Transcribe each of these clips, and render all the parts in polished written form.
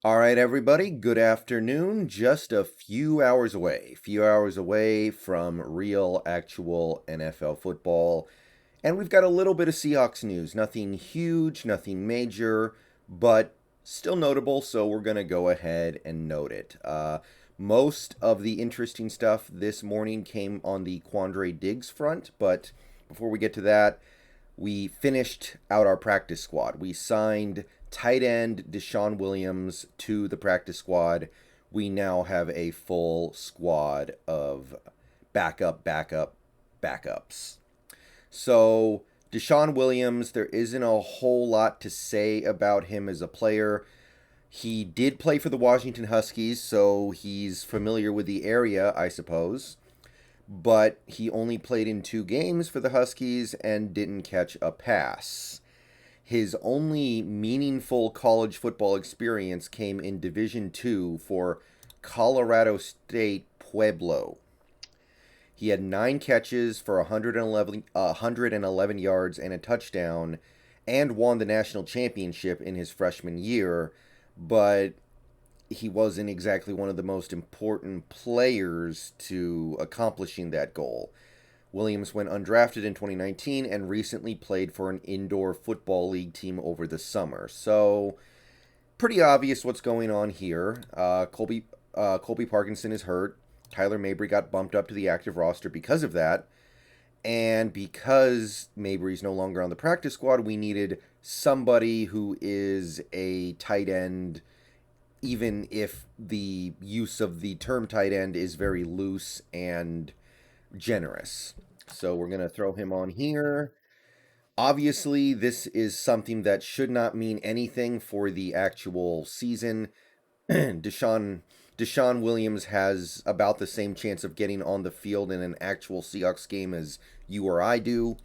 All right, everybody, good afternoon. Just a few hours away from real, actual NFL football. And we've got a little bit of Seahawks news. Nothing huge, nothing major, but still notable, so we're going to go ahead and note it. Most of the interesting stuff this morning came on the Quandre Diggs front, but before we get to that, we finished out our practice squad. We signed tight end Deshon Williams to the practice squad. We now have a full squad of backups. So, Deshon Williams, there isn't a whole lot to say about him as a player. He did play for the Washington Huskies, so he's familiar with the area, I suppose, but he only played in 2 games for the Huskies and didn't catch a pass. His only meaningful college football experience came in Division II for Colorado State Pueblo. He had 9 catches for 111 yards and a touchdown and won the national championship in his freshman year, but he wasn't exactly one of the most important players to accomplishing that goal. Williams went undrafted in 2019 and recently played for an indoor football league team over the summer. So, pretty obvious what's going on here. Colby Parkinson is hurt. Tyler Mabry got bumped up to the active roster because of that. And because Mabry's no longer on the practice squad, we needed somebody who is a tight end, even if the use of the term tight end is very loose and generous. So we're going to throw him on here. Obviously, this is something that should not mean anything for the actual season. Deshon Williams has about the same chance of getting on the field in an actual Seahawks game as you or I do.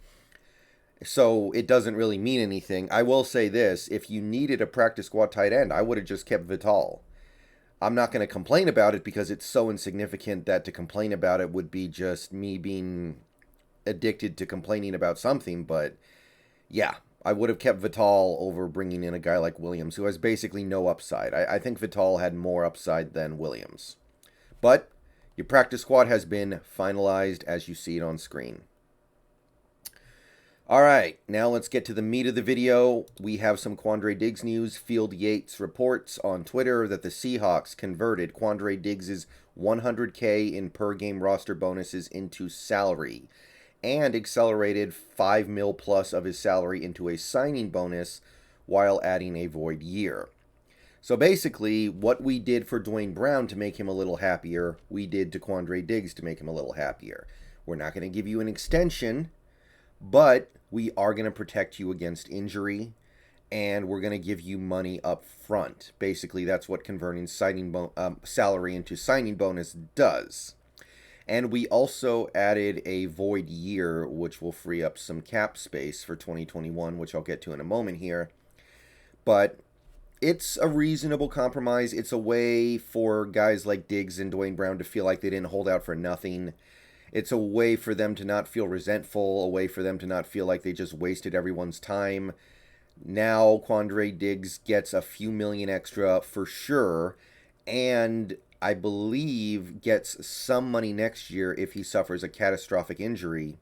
So it doesn't really mean anything. I will say this, if you needed a practice squad tight end, I would have just kept Vital. I'm not going to complain about it because it's so insignificant that to complain about it would be just me being addicted to complaining about something. But yeah, I would have kept Vital over bringing in a guy like Williams, who has basically no upside. I think Vital had more upside than Williams. But your practice squad has been finalized as you see it on screen. All right, now let's get to the meat of the video. We have some Quandre Diggs news. Field Yates reports on Twitter that the Seahawks converted Quandre Diggs' $100K in per-game roster bonuses into salary and accelerated $5 mil plus of his salary into a signing bonus while adding a void year. So basically, what we did for Dwayne Brown to make him a little happier, we did to Quandre Diggs to make him a little happier. We're not going to give you an extension, but we are going to protect you against injury, and we're going to give you money up front. Basically, that's what converting salary into signing bonus does. And we also added a void year, which will free up some cap space for 2021, which I'll get to in a moment here. But it's a reasonable compromise. It's a way for guys like Diggs and Dwayne Brown to feel like they didn't hold out for nothing. It's a way for them to not feel resentful, a way for them to not feel like they just wasted everyone's time. Now Quandre Diggs gets a few million extra for sure, and I believe gets some money next year if he suffers a catastrophic injury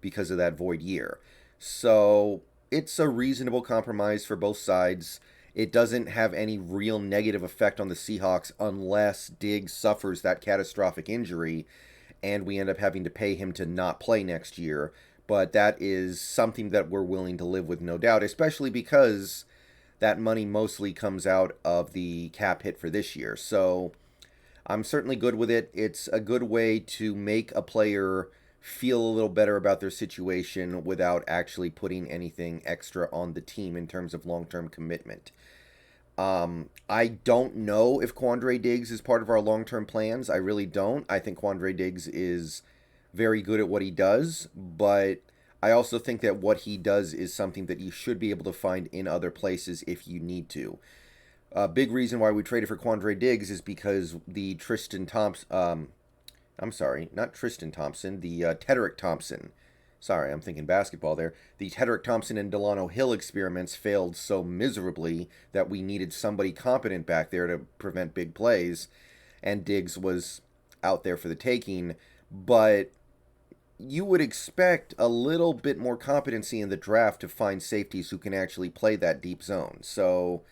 because of that void year. So it's a reasonable compromise for both sides. It doesn't have any real negative effect on the Seahawks unless Diggs suffers that catastrophic injury and we end up having to pay him to not play next year. But that is something that we're willing to live with, no doubt, especially because that money mostly comes out of the cap hit for this year. So I'm certainly good with it. It's a good way to make a player feel a little better about their situation without actually putting anything extra on the team in terms of long-term commitment. I don't know if Quandre Diggs is part of our long-term plans. I really don't. I think Quandre Diggs is very good at what he does, but I also think that what he does is something that you should be able to find in other places if you need to. A big reason why we traded for Quandre Diggs is because the Tristan Thompson, I'm sorry, not Tristan Thompson, the Tedrick Thompson sorry, I'm thinking basketball there. The Tedrick Thompson and Delano Hill experiments failed so miserably that we needed somebody competent back there to prevent big plays, and Diggs was out there for the taking. But you would expect a little bit more competency in the draft to find safeties who can actually play that deep zone. So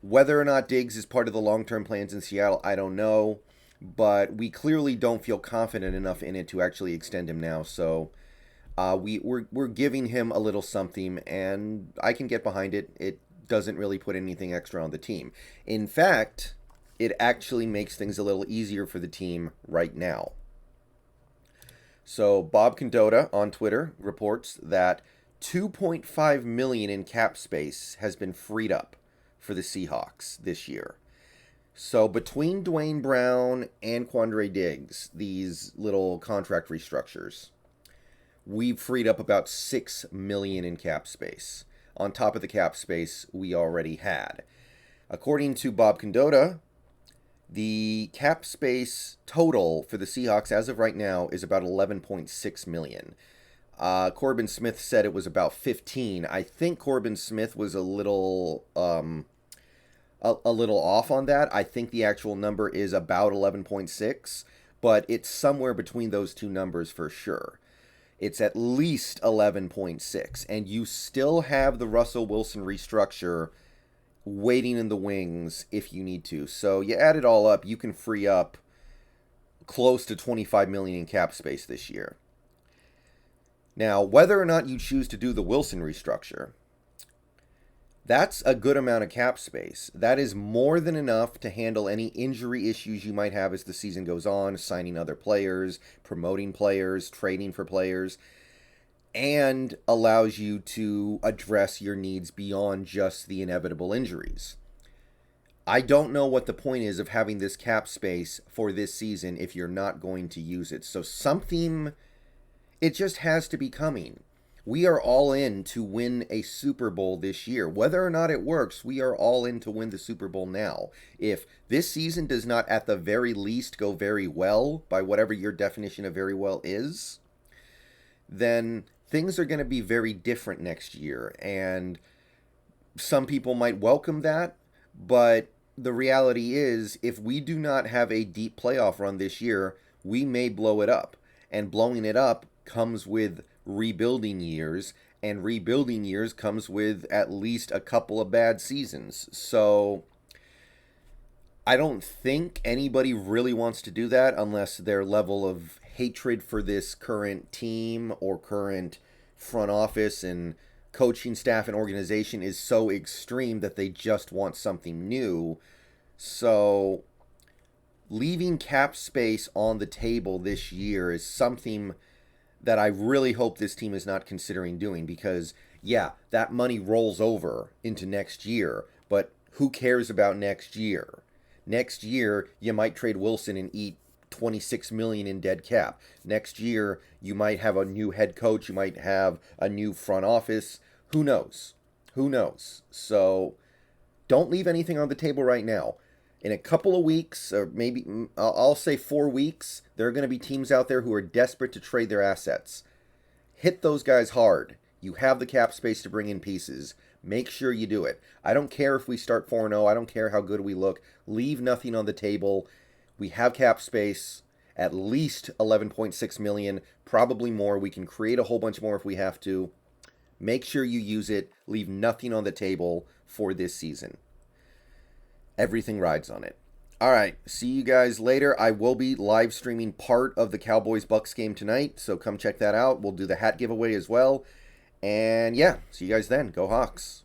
whether or not Diggs is part of the long-term plans in Seattle, I don't know. But we clearly don't feel confident enough in it to actually extend him now. So we're giving him a little something, and I can get behind it. It doesn't really put anything extra on the team. In fact, it actually makes things a little easier for the team right now. So Bob Condotta on Twitter reports that $2.5 million in cap space has been freed up for the Seahawks this year. So between Dwayne Brown and Quandre Diggs, these little contract restructures, we've freed up about $6 million in cap space on top of the cap space we already had. According to Bob Condotta, the cap space total for the Seahawks as of right now is about $11.6 million. Corbin Smith said it was about 15. I think Corbin Smith was a little off on that. I think the actual number is about 11.6, but it's somewhere between those two numbers for sure. It's at least 11.6, and you still have the Russell Wilson restructure waiting in the wings if you need to. So you add it all up, you can free up close to $25 million in cap space this year. Now, whether or not you choose to do the Wilson restructure, that's a good amount of cap space. That is more than enough to handle any injury issues you might have as the season goes on, signing other players, promoting players, trading for players, and allows you to address your needs beyond just the inevitable injuries. I don't know what the point is of having this cap space for this season if you're not going to use it. So something, it just has to be coming. We are all in to win a Super Bowl this year. Whether or not it works, we are all in to win the Super Bowl now. If this season does not at the very least go very well, by whatever your definition of very well is, then things are going to be very different next year. And some people might welcome that, but the reality is, if we do not have a deep playoff run this year, we may blow it up. And blowing it up comes with rebuilding years, and rebuilding years comes with at least a couple of bad seasons. So I don't think anybody really wants to do that unless their level of hatred for this current team or current front office and coaching staff and organization is so extreme that they just want something new. So leaving cap space on the table this year is something that I really hope this team is not considering doing, because, yeah, that money rolls over into next year, but who cares about next year? Next year, you might trade Wilson and eat $26 million in dead cap. Next year, you might have a new head coach, you might have a new front office. Who knows? Who knows? So don't leave anything on the table right now. In a couple of weeks, or maybe I'll say 4 weeks, there are going to be teams out there who are desperate to trade their assets. Hit those guys hard. You have the cap space to bring in pieces. Make sure you do it. I don't care if we start 4-0. I don't care how good we look. Leave nothing on the table. We have cap space, at least $11.6 million, probably more. We can create a whole bunch more if we have to. Make sure you use it. Leave nothing on the table for this season. Everything rides on it. All right, see you guys later. I will be live streaming part of the Cowboys-Bucks game tonight, so come check that out. We'll do the hat giveaway as well. And yeah, see you guys then. Go Hawks.